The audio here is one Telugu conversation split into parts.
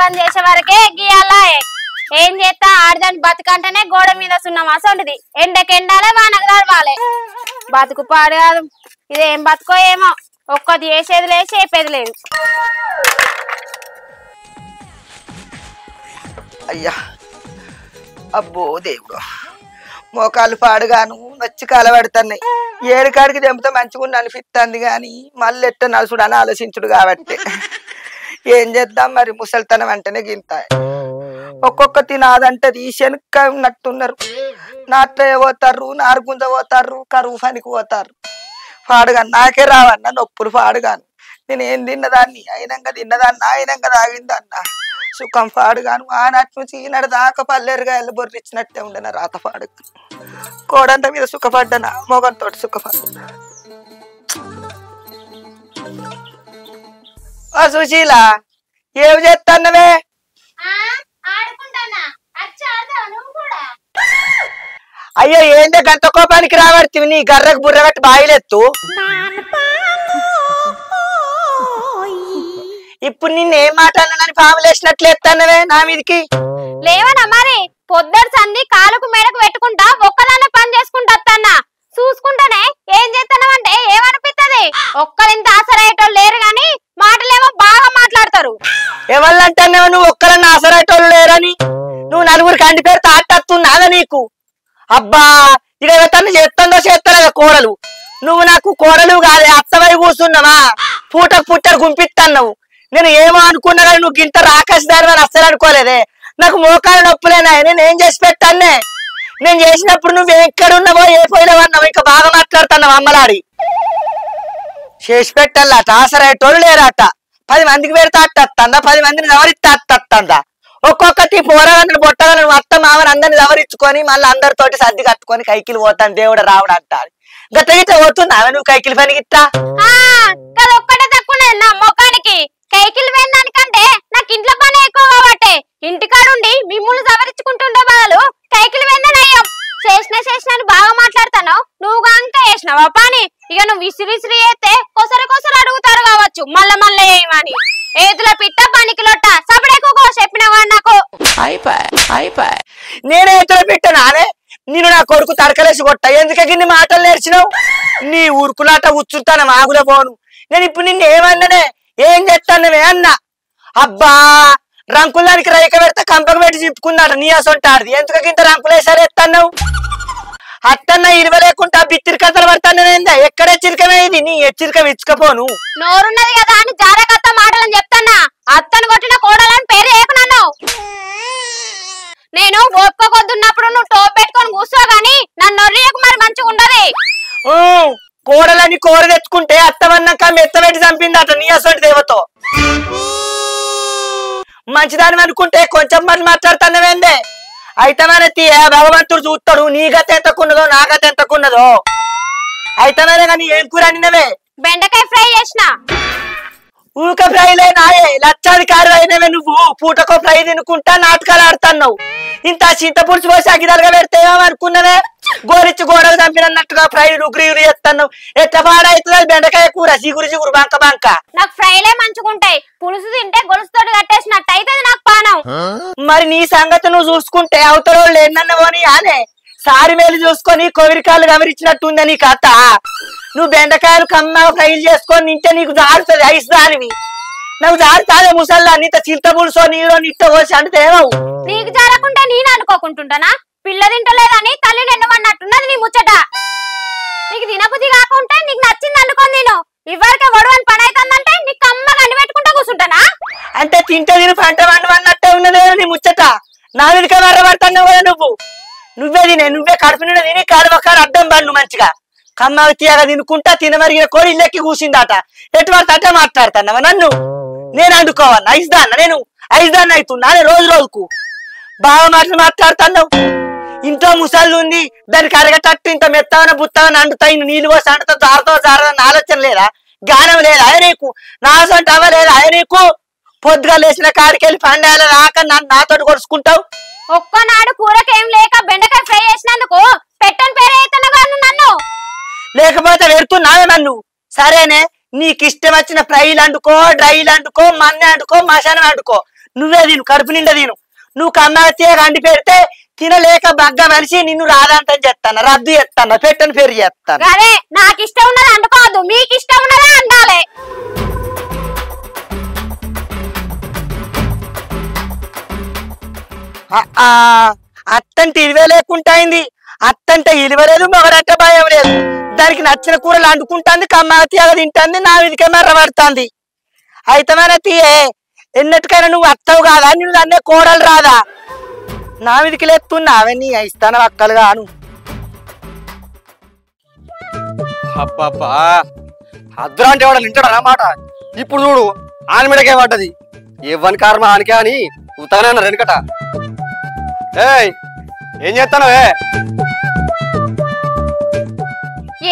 పని చేసే వరకే గీయాలా ఏం చేస్తా ఆడదాని బతుకంటేనే గోడ మీద సున్నం అసంటిది ఎండకెండాలే వానకు తడవాలే బతుకు పాడు కాదు ఇదేం బతుకో ఏమో ఒక్కది చేసేది లేదు చేపేది లేదు అయ్యా అబ్బో దేవుడు మోకాలు పాడుగాను నచ్చి కాలబడుతున్నాయి ఏడుకాడికి తెంపితే మంచిగా అనిపిస్తుంది కానీ మళ్ళీ ఎట్ట నలుసుడు అని ఆలోచించుడు కాబట్టి ఏం చేద్దాం మరి ముసలితనం అంటేనే గింత ఒక్కొక్క తినాదంటే శనక్క ఉన్నట్టున్నారు నాట్రయ్య పోతారు నారుగుంజ పోతారు కరువు పనికి పోతారు పాడుగాను నాకే రావన్నా నొప్పులు పాడుగాను నేను ఏం తిన్నదాన్ని అయినంగా తాగిందన్నా సుఖం పాడుగాను ఆనాటి నుంచి ఈనాడు దాకా పల్లెరుగా బొర్రిచ్చినట్టే ఉండన రాత పాడు కోడంత మీద సుఖపడ్డనా మొగంతో సుఖపడ్డా సుశీల ఏమి చేస్తాన్నవే అయ్యో ఏందే గంత కోపానికి రాబడుతుంది నీ గర్రకు బుర్ర పెట్టి బాయిలెత్తు ఇప్పుడు నిన్ను ఏం మాట్లాడినని పాములు వేసినట్లు ఎత్తన్నవే నా మీదికి లేవనా మరి పొద్దుడు సంది కాలుకు మెడకు పెట్టుకుంటా ఒక్కదాన్నే పని చేసుకుంటా చూసుకుంటానే ఏం చేస్తానంటే ఏమనిపిస్తుంది ఒక్కరింత ఆసరయ్యేటోళ్ళు లేరు గాని మాటలేమో బాగా మాట్లాడతారు ఎవళ్ళంటానేవో నువ్వు ఒక్కరన్నా ఆసరయ్యేటోళ్ళు లేరని నువ్వు నలుగురికి అంటి పేరు తాటత్తున్నాదా నీకు అబ్బా ఇక తను చేస్తుందో కోడలు నువ్వు నాకు కోడలు కాదే అత్తవై కూర్చున్నావా పూటకు పుట్టరు గుంపిస్తున్నావు నేను ఏమో అనుకున్నా కానీ నువ్వు గింత రాకేష్ దారి అని అస్సలు అనుకోలేదే నాకు మోకాలు నొప్పులేనా నేను ఏం చేసి పెట్టానే నేను చేసినప్పుడు నువ్వు ఎక్కడున్నావో ఏ పోయినావన్నావు ఇంకా బాగా మాట్లాడుతున్నావు అమ్మలాడి చేసి పెట్టాలట ఆసరయ్యేటోళ్ళు లేరట 10 మందికి పెడితే అట్టత్తందా 10 మందిని ఎవరిస్తే అట్టత్తందా ఒక్కొక్కటి పోరగాన్ని బొట్టగా నువ్వు అత్త మామని అందరిని ఎవరించుకొని మళ్ళీ అందరితోటి సర్ది కట్టుకొని కైకిలు పోతాను దేవుడు రావడం అంటాడు గత గిట్ట పోతున్నావా నువ్వు కైకిలి పని గిట్ట ఒక్కటే తక్కువ నా మొఖానికి కైకిలు వేయడానికంటే నాకు ఇంట్లో పని ఎక్కువ కాబట్టి ఇంటికాడుండి మిమ్మల్ని సవరించుకుంటుండే బదులు కైకిలు వేయనయ్యాం చేసిన బాగా మాట్లాడతాను నువ్వు కనుక చేసినావా పని ఇక నువ్వు విసిరి చేస్తే కొసరు అడుగుతారు కావచ్చు మళ్ళా ఏమని ఏదుల పిట్ట పనికి లొట్ట సపడేకో చెప్పినవా నాకు నేనే ఏతుల పెట్టానే నేను నా కొడుకు తడకలేసి కొట్ట ఎందుకే గిన్ని మాటలు నేర్చినావు నీ ఊరుకులాట ఉచ్చుతాను మాగుల పోను నేను ఇప్పుడు నిన్ను ఏమన్నానే ఏం చేస్తానవే అన్నా అబ్బా రంకులానికి రైక పెడితే కంపకు పెట్టి చెప్పుకున్నాడు నీ అసొంటాడిది ఎందుకు ఇంత రంకులేసారి ఎత్తన్నావు అత్తన్న ఇలువ లేకుండా బిత్తిరి కథలు పడతానేందా ఎక్కడ హెచ్చరికమే ఇది నీ హెచ్చరిక ఇచ్చుకపోను నోరున్నది కదా అని జారకత్త మాటలని చెప్తానా అత్తను కొట్టిన కోడలని పేరు ఏకునన్ను నేను ఓపుకోకొద్దున్నప్పుడు నువ్వు టోప్ పెట్టుకొని కూర్చో గాని నన్ను నొర్రియకు మరి మంచిగా ఉండదు కోడలని కూర తెచ్చుకుంటే అత్తవన్నాక మెత్తబెట్టి చంపిందట నీ అసొంటి దేవతో మంచిదాని అనుకుంటే కొంచెం మంది మాట్లాడుతానవేందే అయితే మన భగవంతుడు చూస్తాడు నీ గత ఎంతకున్నదో నా గత ఎంతకున్నదో అయితే కానీ ఏం కూర అనినవే బెండకాయ ఫ్రై చేసిన ఊక ఫ్రైలే నాయే లక్షాధికారి అయినవే నువ్వు పూటకో ఫ్రై తినుకుంటా నాటకాలు ఆడుతున్నావు ఇంత చింతపులుసు పోసి అగిదలుగా పెడితేమనుకున్నవే గోరిచ్చి గోడలు చంపినట్టుగా ఫ్రై రుగ్రీరు చేస్తున్నావు ఎట్లా పాడవుతుంది బెండకాయ కూర చిగురు బంక నాకు ఫ్రైలే మంచుకుంటాయి పులుసు తింటే గొలుసుతోటి కట్టేసినట్టు అయితే నాకు పానం మరి నీ సంగతి నువ్వు చూసుకుంటే అవతల వాళ్ళు ఏందన్నవని ఆనే సారి మేలు చూసుకొని కొవిరికాయలు గమరించినట్టుందా నీ కథ నువ్వు బెండకాయలు కమ్మగా ఫ్రైలు చేసుకొని నింటే నీకు జారుతుంది ఐస్ దానివి నాకు జారుతాదే ముసల్లా నీతో చింత పులుసో నీరో నిట్ట పోసి అంటే ఏమవు నీకు జారకుంటే నేను అనుకోకుంటుంటానా పిల్ల తింటలేదని తల్లిని ఎన్నమన్నట్టున్నది నీ ముచ్చట నీకు తినబుద్ధి కాకుంటే నీకు నచ్చింది అనుకోని నేను ఇవరికే వడవని పని అవుతుందంటే నీకు కమ్మగా అండి పెట్టుకుంటా కూర్చుంటానా అంటే తింటే తిని పంట వండమన్నట్టే ఉన్నదే నీ ముచ్చట నా వెనుక మర్రబడుతున్నావు కదా నువ్వే నువ్వే కడుపు నిండా తిని కాలువకారు అడ్డం పండు మంచిగా కమ్మగా తీయగా తినుకుంటా తినమరిగిన కోడి ఇల్లెక్కి కూసిందట ఎటువంటి అట్టే మాట్లాడుతున్నావా నన్ను నేను అందుకోవాలి నేను ఐదాన్ని అవుతున్నా రోజుకు బాగా మాట్లాడుతున్నావు ఇంట్లో ముసళ్ళు ఉంది దానికి అరగటట్టు ఇంత మెత్తవన బుత్తవన అంటుతాయి నీళ్ళు పోసి అంటుతా జారదని ఆలోచన లేదా జ్ఞానం లేదా నీకు నాసంట అవ్వలేదా నీకు పొద్దుగా లేచిన కాడికెళ్ళి పండాల రాక నాతో కొడుచుకుంటావు ఒక్కనాడు కూరకేం లేక బెండకాయ ఫ్రై చేసినందుకు పెట్టని పేరే నన్ను లేకపోతే పెడుతున్నావే నన్ను సరేనే నీకు ఇష్టం వచ్చిన ఫ్రైలు అండుకో డ్రైలు అండుకో మన్నె అండుకో మసాలా అండుకో నువ్వే తిను, కడుపు నిండా తిను. నువ్వు కమ్మాతే కండి పెడితే తినలేక బగ్గ మనిషి నిన్ను రాదంటని చెప్తాను, రద్దు చేస్తాను, పెట్టని పేరు చేస్తాను. అదే నాకు ఇష్టం ఉన్నది అంటుకోవద్దు, మీకు ఇష్టం ఉన్నదే అండాలి. అత్తంటే ఇలువ లేకుంటాయింది, అత్తంటే ఇలువలేదు, మొగడంటే భయం లేదు. దానికి నచ్చిన కూరలు అండుకుంటుంది, కమ్మాతీయగా తింటుంది, నా మీదకే మర్రబడుతుంది. అయితేమైనా తీయే, ఎన్నటికైనా నువ్వు అత్తవు కాదా, నువ్వు దాన్నే కోడలు రాదా? నా మీదకి లేస్తున్నా అవన్నీ ఇస్తాను అక్కలు గాను. అబ్బబ్బా అద్దరా అంటే వాడు వింటాడు అన్నమాట. ఇప్పుడు చూడు ఆనమిడకే పడ్డది, ఇవ్వని కర్మ ఆనికే అని ఉతానన్నారు వెనకట. ఏయ్ ఏం చేస్తానవే?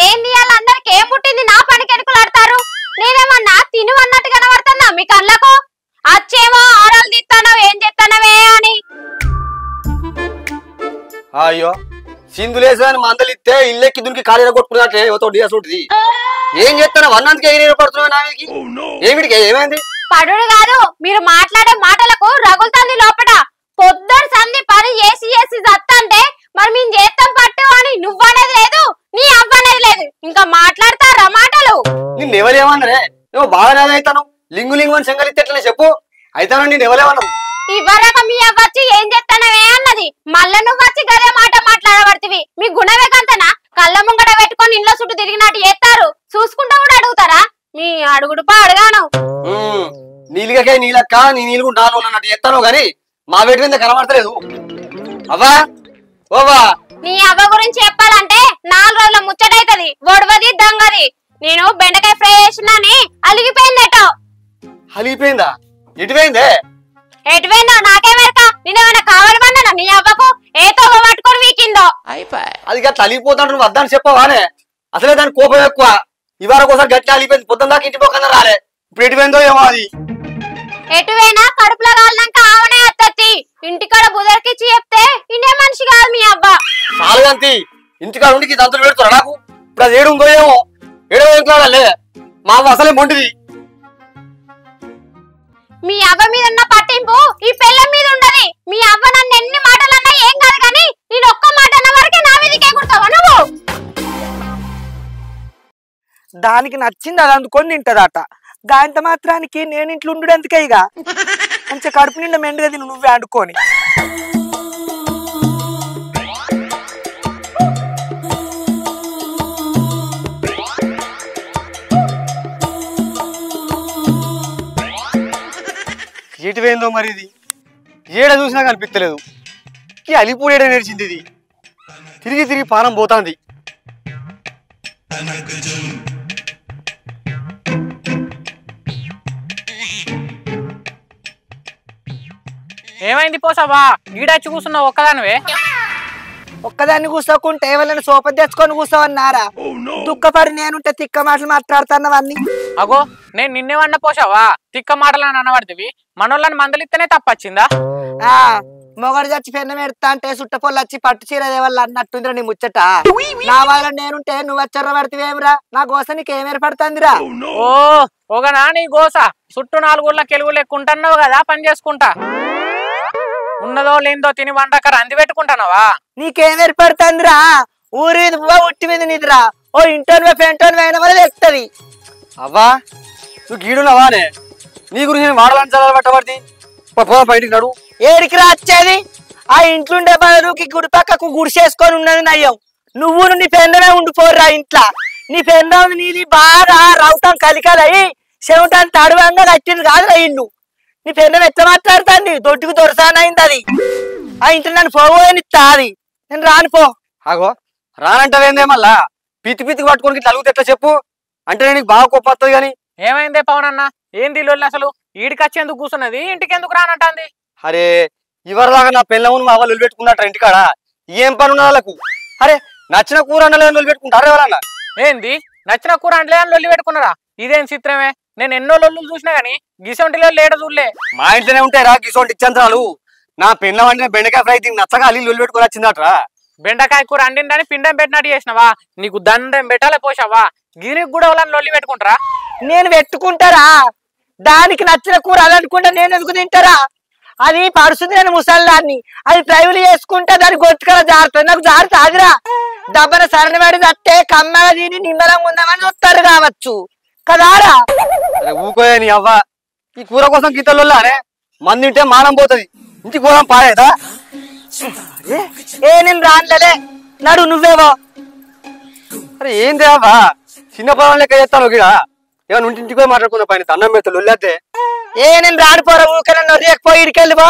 ఏంది వాళ్ళందరికి ఏం పుట్టింది నా పనికి ఎనుకలాడతారు? నేనేమన్నా తిను అన్నట్టు కనబడుతుందా మీ కళ్ళకు? అచ్చేమో ఆరాలు తీస్తానవు, ఏం చేస్తానవే అని. అయ్యో సింధులేసని మందలిస్తే ఇల్లెక్కి దునికి ఖాళీ కొట్టుకున్నట్లే యువతో డియాస్ ఉంటుంది. ఏం చేస్తాను అన్నందుకే పడుతున్నావు నా మీదకి? ఏమిటికి ఏమైంది? పడుడు కాదు, మీరు మాట్లాడే మాటలకు రగులుతుంది లోపల. పొద్దున సంధి పని చేసి చేసి చత్తంటే మరి మేము చేస్తాం పట్టు అని నువ్వనేది లేదు, నీ అవ్వనేది లేదు, ఇంకా మాట్లాడతారా మాటలు? నిన్ను ఎవరేమన్నారే? నువ్వు బాగానే అవుతాను, లింగు లింగు అని సెంగలిస్తే ఎట్లనే చెప్పు. అయితాను నేను ఎవరేమన్నావు? ఇవ్వరాక మీ అవ్వచ్చి ఏం చేస్తానవే అన్నది, మళ్ళా నువ్వు వచ్చి గదే మాట మాట్లాడబడుతుంది. మీ గుణమే కంతనా? కళ్ళ ముంగట పెట్టుకొని ఇంట్లో చుట్టూ తిరిగినట్టు చేస్తారు, చూసుకుంటా కూడా అడుగుతారా? మీ అడుగుడు అడగాను. నీళ్ళకే నీళ్ళక్క, నీ నీళ్ళు నాలుగు అన్నట్టు చెప్తాను గాని మా వేటి మీద కనబడతలేదు. అవ్వా ఓవా, నీ అవ్వ గురించి చెప్పాలంటే 4 రోజుల ముచ్చటైతది, ఒడవది దంగది. నేను బెండకాయ ఫ్రై చేసినాని అలిగిపోయిందటో. అలిగిపోయిందా? ఎటుపోయిందే? ఎటుపోయిందో నాకేమెరక? నేనేమైనా కావాలమన్నా నీ అవ్వకు? ఏతో పట్టుకొని వీకిందో. అది గట్ల అలిగిపోతాడు, నువ్వు వద్దని చెప్పవానే? అసలే దాని కోపం ఎక్కువ. ఇవాళ ఒకసారి గట్టి అలిగిపోయింది, పొద్దున్న దాకా ఇంటి పోకన్నా రాలే, ఇప్పుడు ఎటుపోయిందో ఏమో. అది ఎటువైనా కడుపులో కాలినాక ఆవనే అత్తత్తి, ఇంటికాడ బుదరికిచ్చి చెప్తే ఇనే మనిషి కాదు మీ అవ్వ. చాలుగంతి ఇంటికాడ ఉండి దంతులు పెడుతున్నా నాకు. ఇప్పుడు అది ఏడుందో ఏమో, ఏడవలే మా అవ్వ అసలే మొండిది. మీ అవ్వ మీద ఉన్న పట్టింపు ఈ పెళ్ళం మీద ఉండదు. మీ అవ్వ నన్ను ఎన్ని మాటలన్నా ఏం కాదు కానీ నేను ఒక్క మాట అన్న వరకే నా మీదకే కుడతావా నువ్వు? దానికి నచ్చింది అది అందుకొని తింటదట. దాంత మాత్రానికి నేను ఇంట్లో ఉండుడందుకే ఇక మంచిగా కడుపు నిండా మెండుగా తిను నువ్వే అనుకోని. ఎటుపోయిందో మరి ఇది, ఏడ చూసినా కనిపించలేదు. ఈ అలిపూడి ఏడ నేర్చింది ఇది, తిరిగి తిరిగి పానం పోతాంది. ఏమైంది పోసావా? ఈడచ్చి కూర్చున్నావు ఒక్కదానివే? ఒక్కదాన్ని కూర్చోకుంటే ఎవరైనా సోప తెచ్చుకొని కూర్చోవన్నారా? దుఃఖపడి నేనుంటే తిక్క మాటలు మాట్లాడుతున్నవన్నీ. అగో నేను నిన్నేమన్నా పోసావా? తిక్క మాటలు అని అనబడితివి, మనోళ్ళని మందలిస్తేనే తప్పచ్చిందా? మొగడు చచ్చి పెన్నం ఎడతా అంటే సుట్టపొల్లు వచ్చి పట్టు చీరదే వాళ్ళు అన్నట్టుందిరా నీ ముచ్చట. నా వాళ్ళ నేనుంటే నువ్వు వచ్చర్ర పడితేవేమిరా? నా గోస నీకు ఏం ఏర్పడుతుందిరా? ఓ ఒకనా నీ గోస? చుట్టూ 4 ఊళ్ళ కెలుగులు ఎక్కుంటున్నావు కదా, పని చేసుకుంటా. ఉన్నదో లేదో తిని వండకర అంది పెట్టుకుంటున్నావా? నీకేం ఏర్పడుతుందిరా? ఊరి మీద పువ్వ ఉట్టి మీద నిద్రా ఓ ఇంటోన్ పెంటోన్ అయిన వల్ల తెస్తుంది. అవ్వా నువ్వు గీడున్నావానే? నీ గురించి నేను వాడాలని చదవాలి పట్టబడి పో బయటికి నడు. ఏడికి రా వచ్చేది? ఆ ఇంట్లుండే బదులుకి గుడి పక్కకు గుడిసేసుకొని ఉన్నది నయ్యం. నువ్వు నీ పెండమే ఉండిపోర్రా ఇంట్లో. నీ పెండం నీది బాగా రౌతం కలికలయి చెవిటాన్ని తడవంగా నచ్చింది కాదురా ఇల్లు. నీ పెండం ఎట్లా మాట్లాడుతుంది? దొడ్డుకు దొరసానైంది అది. ఆ ఇంట్లో నన్ను పోనిస్తా, అది నేను రానిపో. ఆగో రానంటావేందే? మళ్ళా పిత్తి పిత్తికి పట్టుకొని ఇట్లా అలుగుతే ఎట్లా చెప్పు? అంటే నేను బాగా కోపం వస్తుంది కానీ. ఏమైందే పవన్ అన్న? ఏంది లొల్లి అసలు? ఈడికొచ్చేందుకు కూర్చున్నది, ఇంటికి ఎందుకు రానంటాంది? అరే ఇవరిదాకా నా పెళ్ళమును మా వాళ్ళు పెట్టుకున్నట్టు ఇంటికాడ ఏం పని ఉన్న వాళ్ళకు? అరే నచ్చిన కూర అన్నలేదని పెట్టుకుంటారు ఎవరన్నా? ఏంది నచ్చిన కూర అంటే అని లొల్లి పెట్టుకున్నారా? ఇదేం చిత్రమే, నేను ఎన్నో లొల్లులు చూసినా గానీ గిసొంటిలో లేట చూడలే. మా ఇంట్లోనే ఉంటాయి రా గిసోంటి ఇచ్చంత్రాలు. నా పెళ్ళం అంటే బెండకాయ ఫ్రై తిని నచ్చగా అల్లి లొల్లి పెట్టుకుని వచ్చిందట్రా. బెండకాయ కూర అండిందని పిండం పెట్టినట్టు చేసినవా? నీకు దండం పెట్టాలే పోసావా? గిరికి కూడా వాళ్ళని లొల్లి పెట్టుకుంటారా? నేను పెట్టుకుంటారా? దానికి నచ్చిన కూర అలా అనుకుంటా నేను ఎందుకు తింటారా? అది పడుస్తుంది నేను ముసల్దాన్ని, అది డ్రైవ్లు చేసుకుంటే దాని గొంతుకల జారుతుంది, నాకు జారుతాదిరా. దబ్బన సరణ పడి అట్టే కమ్మగా తిని నిమ్మలంగా ఉందామని చూస్తారు కావచ్చు కదారా. ఊకోయే నీ అవ్వ, ఈ కూర కోసం గీతల్లోనే మంది తింటే మానం పోతుంది, ఇంటి కూర పారేదా? నేను రానులే, నడు నువ్వేవో. అరే ఏం దేవా, చిన్న పొలం లెక్క చేస్తాను గిడ. ఏమన్నా ఇంటికి పోయి మాట్లాడుకున్న పైన అన్నం పెడతాడు వెళ్ళేస్తే. నేను రాడిపోరా ఊకన నొర్రేకపోయి ఇడికెళ్ళిపో.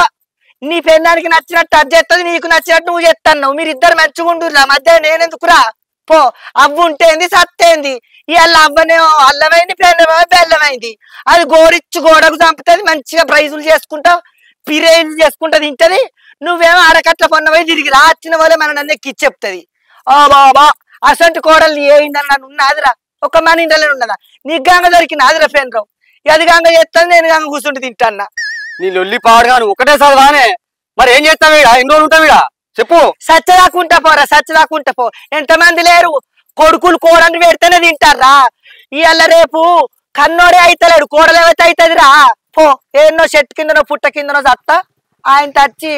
నీ పెళ్ళానికి నచ్చినట్టు అది చేస్తుంది, నీకు నచ్చినట్టు నువ్వు చేస్తాను. మీరిద్దరు మంచిగా ఉండురా, మధ్య నేనెందుకురా? పో, అవ్వు ఉంటేంది సత్తేంది. ఇవాళ అవ్వనేమో అల్లమైంది, పెళ్ళమేమో బెల్లమైంది. అది గోరిచ్చి గోడకు చంపుతుంది, మంచిగా ప్రైజులు చేసుకుంటావు, పిరేజులు చేసుకుంటా తింటది. నువ్వేమో అరకట్ల పొన్నపోయి తిరిగి రాచిన వాళ్ళే మన నన్ను ఎక్కి చెప్తుంది. ఓ బాబా, అసంటి కోడలు ఏందని నన్ను ఉన్నదిరా, ఒక మన ఇంట్లోనే ఉన్నదా? నీకు గంగ దొరికిన ఆదిరా పెన్రావు. అది గంగ చేస్తాను, నేను గంగ కూర్చుంటే తింటాన్నా. నీ లొల్లి పాడుగా నువ్వు ఒకటే చదవానే, మరి ఏం చేస్తావు వీడా? ఎన్ని రోజులు ఉంటావు వీడా? చెప్పు. సచ్చదాకుంటా పోరా, సచ్చదాకుంటా పో. ఎంతమంది లేరు, కొడుకులు కోడలు పెడితేనే తింటారా. ఇవాళ రేపు కన్నోడే అయితలేడు, కోడలు ఏవైతే అవుతుందిరా. పో, ఎన్నో చెట్టు కిందనో పుట్ట కిందనో చత్తా ఆయన తచ్చి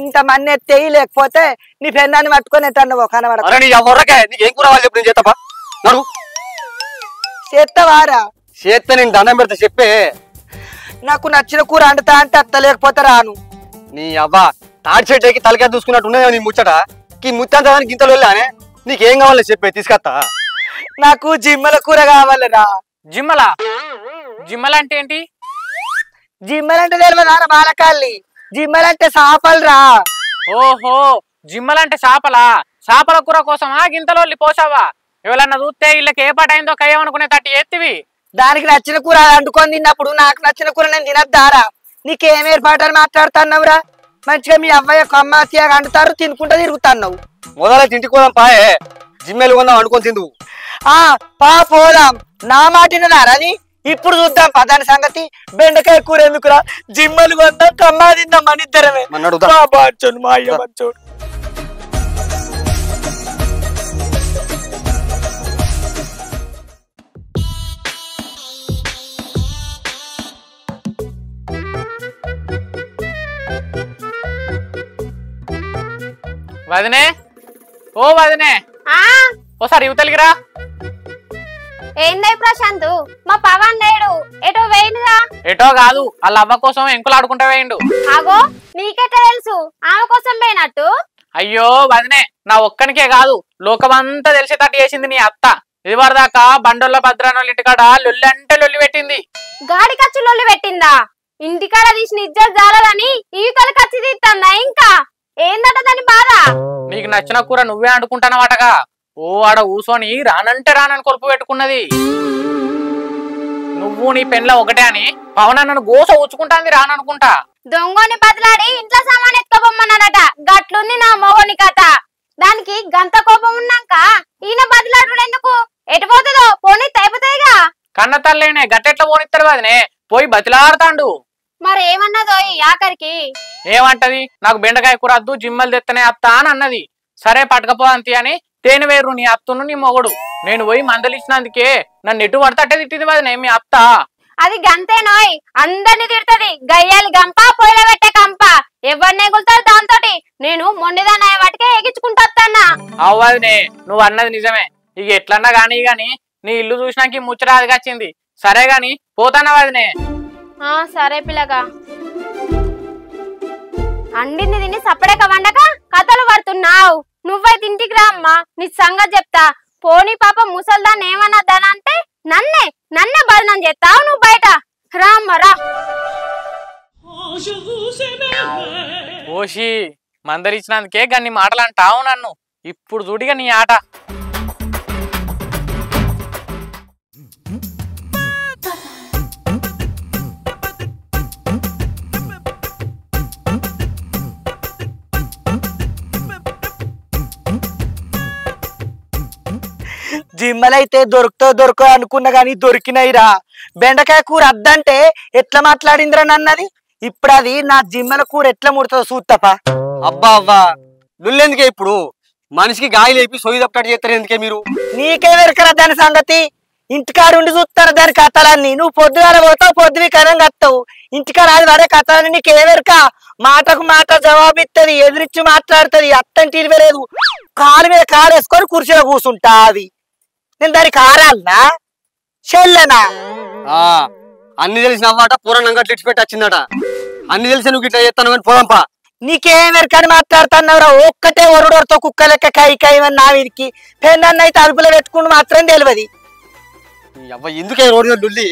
ఇంత మన్ని ఎత్తేయి, లేకపోతే నీ పెన్నాన్ని పట్టుకొని ఎట్టన్నవో కనబడ. నీకేం కూర వాళ్ళు చెప్పు, నేను చేస్తాపా నడు. చేత్తవారా? చేస్తే నేను దండం పెడతా చెప్పే. నాకు నచ్చిన కూర అండుతా అంటే అత్త, లేకపోతే రాను. నీ అవ్వ తాడి చెట్టు ఎక్కి తలకాయ చూసుకున్నట్టు ఉన్నాయో నీ ముచ్చట. ఈ ముత్తానికి గింతలు వెళ్ళానే, నీకేం కావాలి చెప్పే, తీసుకొస్తా. నాకు జిమ్మల కూర కావాలరా. జిమ్మలా? జిమ్మల అంటే ఏంటి? జిమ్మలంటే తెలియదా బాలకాల్ని? జిమ్మలంటే చేపలరా. ఓహో, జిమ్మలంటే చేపలా? చేపల కూర కోసమా గింతలో పోసావా? ఎవరన్నా చూస్తే వీళ్ళకి ఏ పాట అయిందో కయ్యమనుకునే తట్టి ఎత్తివి. దానికి నచ్చిన కూర వండుకొని తిన్నప్పుడు నాకు నచ్చిన కూర నేను తినద్దారా? నీకేం ఏర్పాటు మాట్లాడుతున్నావురా? మంచిగా మీ అవ్వయ్య కమ్మాసియాగా అంటుతారు, తినుకుంటా తిరుగుతున్నావు. మొదలైతే ఇంటికి పోదాం పాయే, జిమ్మెలు కొందాం అనుకొని తిందు. పా పోదాం, నా మాటినారా అది? ఇప్పుడు చూద్దాం పదాని సంగతి. బెండకాయ కూర ఎందుకురా, జిమ్మలు కొందాం, కమ్మా తిందాం మన ఇద్దరమే. మా అయ్య మంచోడు. వదినే, ఓ వదినే, ఓసారి యువతలిగిరా. ఏందై ప్రశాంత్, మా పవన్ లేడు, ఎటో వేయండిగా. ఎటో కాదు, వాళ్ళ అవ్వ కోసం ఎంకులు ఆడుకుంటా వేయండు. ఆగో, నీకెట్లా తెలుసు ఆమె కోసం పోయినట్టు? అయ్యో వదినే, నా ఒక్కనికే కాదు, లోకమంతా తెలిసేటట్టు చేసింది నీ అత్త. ఇది వరదాకా బండోళ్ళ భద్రానోళ్ళ ఇంటికాడ లొల్లి అంటే లొల్లి పెట్టింది. గాడి ఖర్చు లొల్లి పెట్టిందా? ఇంటికాడ తీసిన ఇజ్జత్ జాలదని ఈతలు ఖర్చు తీస్తుందా? ఇంకా ఏందట దాని బాధ? నీకు నచ్చిన కూర నువ్వే అనుకుంటానవాటగా. ఓ ఆడ ఊసోని రానంటే రానని కొలుపు పెట్టుకున్నది. నువ్వు నీ పెన్ల ఒకటే అని పవన్ నన్ను గోస ఉచ్చుకుంటాంది రాననుకుంటా. దొంగని బదిలాడి ఇంట్లో సామాన్ ఎత్తుకోబొమ్మన్నాడట. గట్లుంది నా మొగని కథ. దానికి గంత కోపం ఉన్నాక ఈయన బదిలాడు ఎందుకు? ఎటు పోతుందో పోనీ తైపుతాయిగా. కన్న తల్లేనే గట్టెట్లా పోనిస్తాడు వదినే, పోయి బతిలాడుతాండు. మరి ఏమన్నదో ఈ ఆఖరికి? ఏమంటది, నాకు బెండకాయ కూర అద్దు, జిమ్మలు తెత్తనే అత్త అని అన్నది. సరే పట్టకపో అంతే అని తేనె వేరు నీ అత్తను నీ మొగడు. నేను పోయి మందలిచ్చినందుకే నన్ను ఎటు పడతట్టే తిట్టింది వదినే మీ అత్త. అది గంతేనోయ్, అందరిని తిడుతుంది. గయ్యాలి గంప, పొయ్యిల పెట్టే కంప, ఎవరిని ఎగులుతారు దాంతో. నేను మొండిదాన్ని వాటికే ఎగించుకుంటా. అవ్వదినే, నువ్వు అన్నది నిజమే. ఇక ఎట్లన్నా గానీ నీ ఇల్లు చూసినాక ముచ్చట వచ్చింది. సరే గాని పోతానా వదినే? సరే పిల్లగా. అండింది తిని సప్పడక వండక కథలు పడుతున్నావు. నువ్వైతే ఇంటికి రా అమ్మా, నీ సంగతి చెప్తా. పోనీ పాప ముసల్దాన్ని ఏమన్నదానంటే నన్నే బదనం చేస్తావు నువ్వు. బయట రా అమ్మ రా. ఓషి, మందలిచ్చినందుకే గన్ని మాటలు అంటావు నన్ను. ఇప్పుడు చూడిగా నీ ఆట. జిమ్మలైతే దొరకో అనుకున్నా గానీ దొరికినాయిరా. బెండకాయ కూర అద్దంటే ఎట్లా మాట్లాడిందిరా నన్నది. ఇప్పుడు అది నా జిమ్మల కూర ఎట్లా ముడుతుందో చూస్తాపా. అబ్బా అవ్వా, నుల్లెందుకే ఇప్పుడు? మనిషికి గాయలు వేపి సొయ్యి తప్పట్టు చేస్తారు ఎందుకే మీరు? నీకే వెరకరా దాని సంగతి. ఇంటికాడ ఉండి చూస్తారు దాని కథలన్నీ. నువ్వు పొద్దుగాల పోతావు, పొద్దువి కనంగా వస్తావు. ఇంటికాడ అది వరే కథలని నీకు ఏమెరక? మాటకు మాట జవాబు ఇస్తుంది, ఎదిరించి మాట్లాడుతుంది. అత్తంటి ఇవ్వలేదు, కాలు మీద కాలు వేసుకొని కుర్చీలో కూర్చుంటా. అది నేను దానికి ఆరాలనా చెల్లెనా? అన్ని తెలిసిన అవ్వాట పూర్ణంగా అట్లా ఇచ్చిపెట్టి వచ్చిందట. అన్ని తెలిసి నువ్వు ఇట్లా చేస్తాను కానీ పోదంపా. నీకేమెరకని మాట్లాడుతున్నావురా? ఒక్కటే ఒరుడొరతో కుక్క లెక్క కై కైవని నా వీరికి పెందన్న అయితే అదుపులో పెట్టుకుని మాత్రం తెలియదు. ఎందుకే రోడ్డు డుల్లి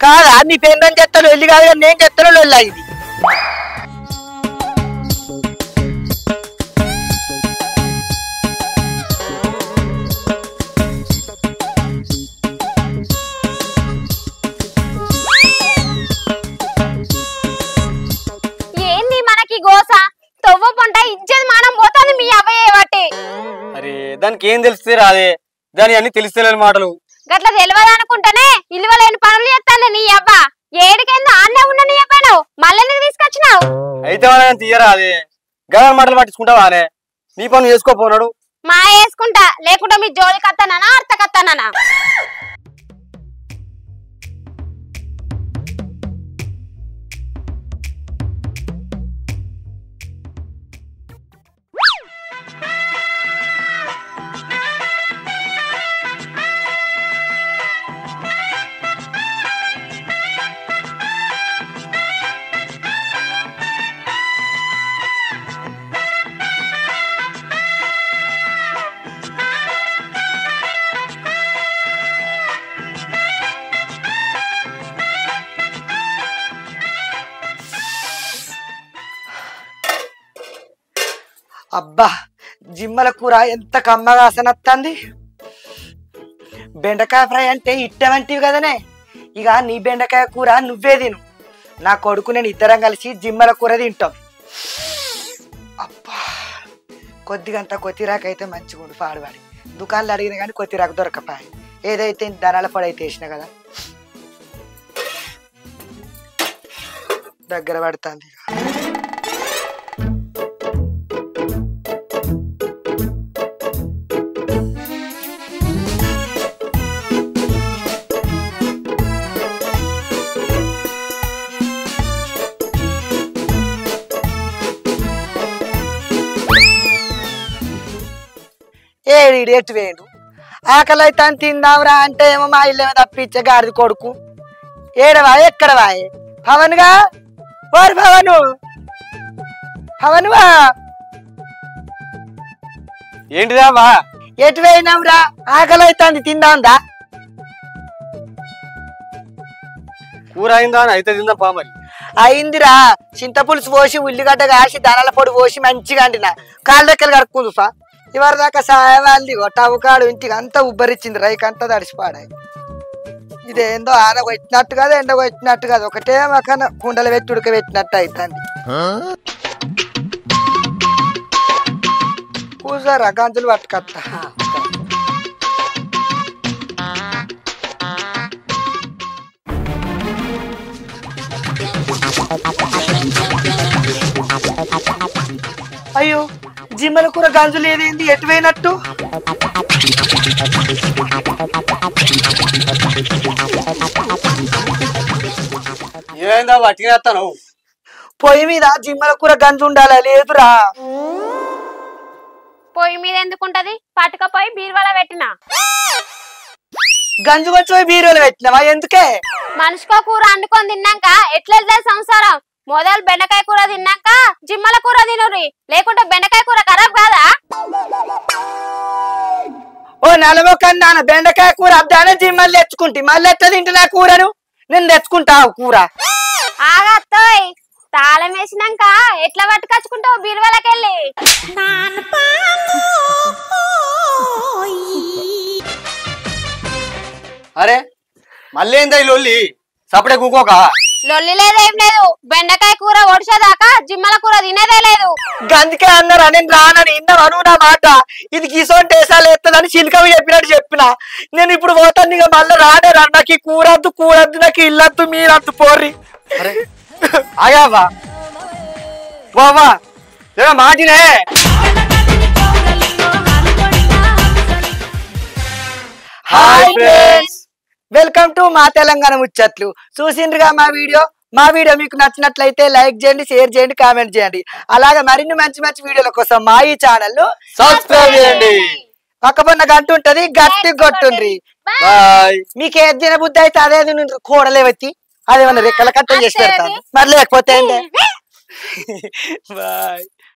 కాదా? నీ పెందని చెప్తాను వెళ్ళి కాదు, నేను చెప్తాను వెళ్ళా. ఇది ఏంది మనకి గోస? తవ్వ పంట ఇజ్జత్ మానం పోతుంది మీ అవ్వయ్యే వాటి. అరే దానికి ఏం తెలిస్తే రాదే, దాని అన్ని తెలిస్తేలేని మాటలు. గట్ల తెలియదు అనుకుంటేనే ఇలువలేని పనులు చేస్తాను నీ అవ్వ. ఏడికైందో ఆన్నే ఉన్న నీ అబ్బాయి మళ్ళీ తీసుకొచ్చినావు. అయితే వాళ్ళని తీయరా అదే గగన్ మాటలు పట్టించుకుంటావా అనే? నీ పనులు చేసుకోపోనాడు. మా వేసుకుంటా, లేకుంటే మీ జోలి కత్తానా అర్థ కత్తానా? అబ్బా, జిమ్మల కూర ఎంత కమ్మగా ఆసనత్తంది. బెండకాయ ఫ్రై అంటే ఇట్టవంటివి కదనే. ఇక నీ బెండకాయ కూర నువ్వే తిను, నా కొడుకు నేను ఇద్దరం కలిసి జిమ్మల కూర తింటాం. అబ్బా, కొద్దిగంత కొత్తిరాకైతే మంచిగుండు పాడువాడి. దుకాణంలో అడిగిన కానీ కొత్తిరాకు దొరకపాయి. ఏదైతే ధనాల పొడి అయితే వేసిన కదా, దగ్గర పడుతుంది. ఏడు ఎటు వేడు ఆకలి అయితే అని తిందాంరా అంటే ఏమో మా ఇల్లు ఏమో తప్పించే గాడిది కొడుకు. ఏడవా ఎక్కడ వాయే పవన్గా? ఓరు పవను, పవనువా ఏంటిదా వా? ఎటు వేయినాంరా? ఆకలి అయితే తిందాందా? కూర అయిందా అని అయితే తిందా పా. మరి అయిందిరా, చింతపులుసు పోసి ఉల్లిగడ్డ కాసి ధనాల పొడి పోసి మంచిగా అండిన కాళ్ళ దగ్గర కడుక్కుందు పా. ఇవరి దాకా సాయవాళ్ళది టవుకాడు ఇంటికి అంతా ఉబ్బరిచ్చింది, రైకంతా తడిసిపాడాయి. ఇదేందో ఆన పెట్టినట్టు కాదు, ఎండ పెట్టినట్టు కాదు, ఒకటే మకన కుండలు పెట్టి ఉడకబెట్టినట్టు అవుతుంది. కూసారా గంజులు పట్టుకత్తా. అయ్యో, జిమ్మల కూర గంజులు ఏదేంది ఎటు పోయినట్టు? ఏమైందా పట్టుకునేస్తాను? పొయ్యి మీద జిమ్మల కూర గంజు ఉండాలా? లేదురా. పొయ్యి మీద ఎందుకుంటది? పట్టుకపోయి బీరువాల పెట్టినా. గంజు వచ్చి పోయి బీరువాలో పెట్టినావా? ఎందుకే? మనిషికో కూర వండుకొని తిన్నాక ఎట్లా వెళ్తాయి సంసారం? మొదలు బెండకాయ కూర తిన్నాక జిమ్మల కూర తినురి, లేకుంటే బెండకాయ కూర ఖరాబ్ కాదా? ఓ నలమొకన్నా, బెండకాయ కూర అద్దానే జిమ్మలు తెచ్చుకుంటే మళ్ళీ ఎట్లా తింటున్నా కూరను? నేను తెచ్చుకుంటావు కూర. ఆగత్తోయ్, తాళం వేసినాక ఎట్లా పట్టుకొచ్చుకుంటావు బీరువాలకెళ్ళి? అరే మళ్ళీ ఏందా ఈ లొల్లి? సపడే కూకోక. లొల్లి లేదేం లేదు, బెండకాయ కూర ఒడిసేదాకా జిమ్మల కూర తినేదే లేదు. గందుకే అన్నారా నేను రానని. ఇన్నవను నా మాట. ఇది గిసోని టేసాలు ఎత్తదని చిలుకవి చెప్పినట్టు చెప్పిన. నేను ఇప్పుడు పోతాను, ఇక మళ్ళీ రానే రా. నాకు ఈ కూరద్దు, కూరద్దు, నాకు ఇల్లద్దు, మీరద్దు పోర్రి. అరే ఆగావా బావా, మాటినే. Hi friends. వెల్కమ్ టు మా తెలంగాణ ముచ్చట్లు. చూసిండ్రుగా మా వీడియో మీకు నచ్చినట్లయితే లైక్ చేయండి, షేర్ చేయండి, కామెంట్ చేయండి. అలాగే మరిన్ని మంచి మంచి వీడియోల కోసం మా ఈ ఛానల్ సబ్స్క్రైబ్ చేయండి. పక్కపన్న గంట ఉంటది, గట్టి కొట్టుండ్రి. బాయ్. మీకు ఏది తినబుద్ధి అయితే అదే తినండి. కూడలే వచ్చి అదేమన్నా రెక్కల కట్ట చేసి పెడతాను, మరి లేకపోతే బాయ్.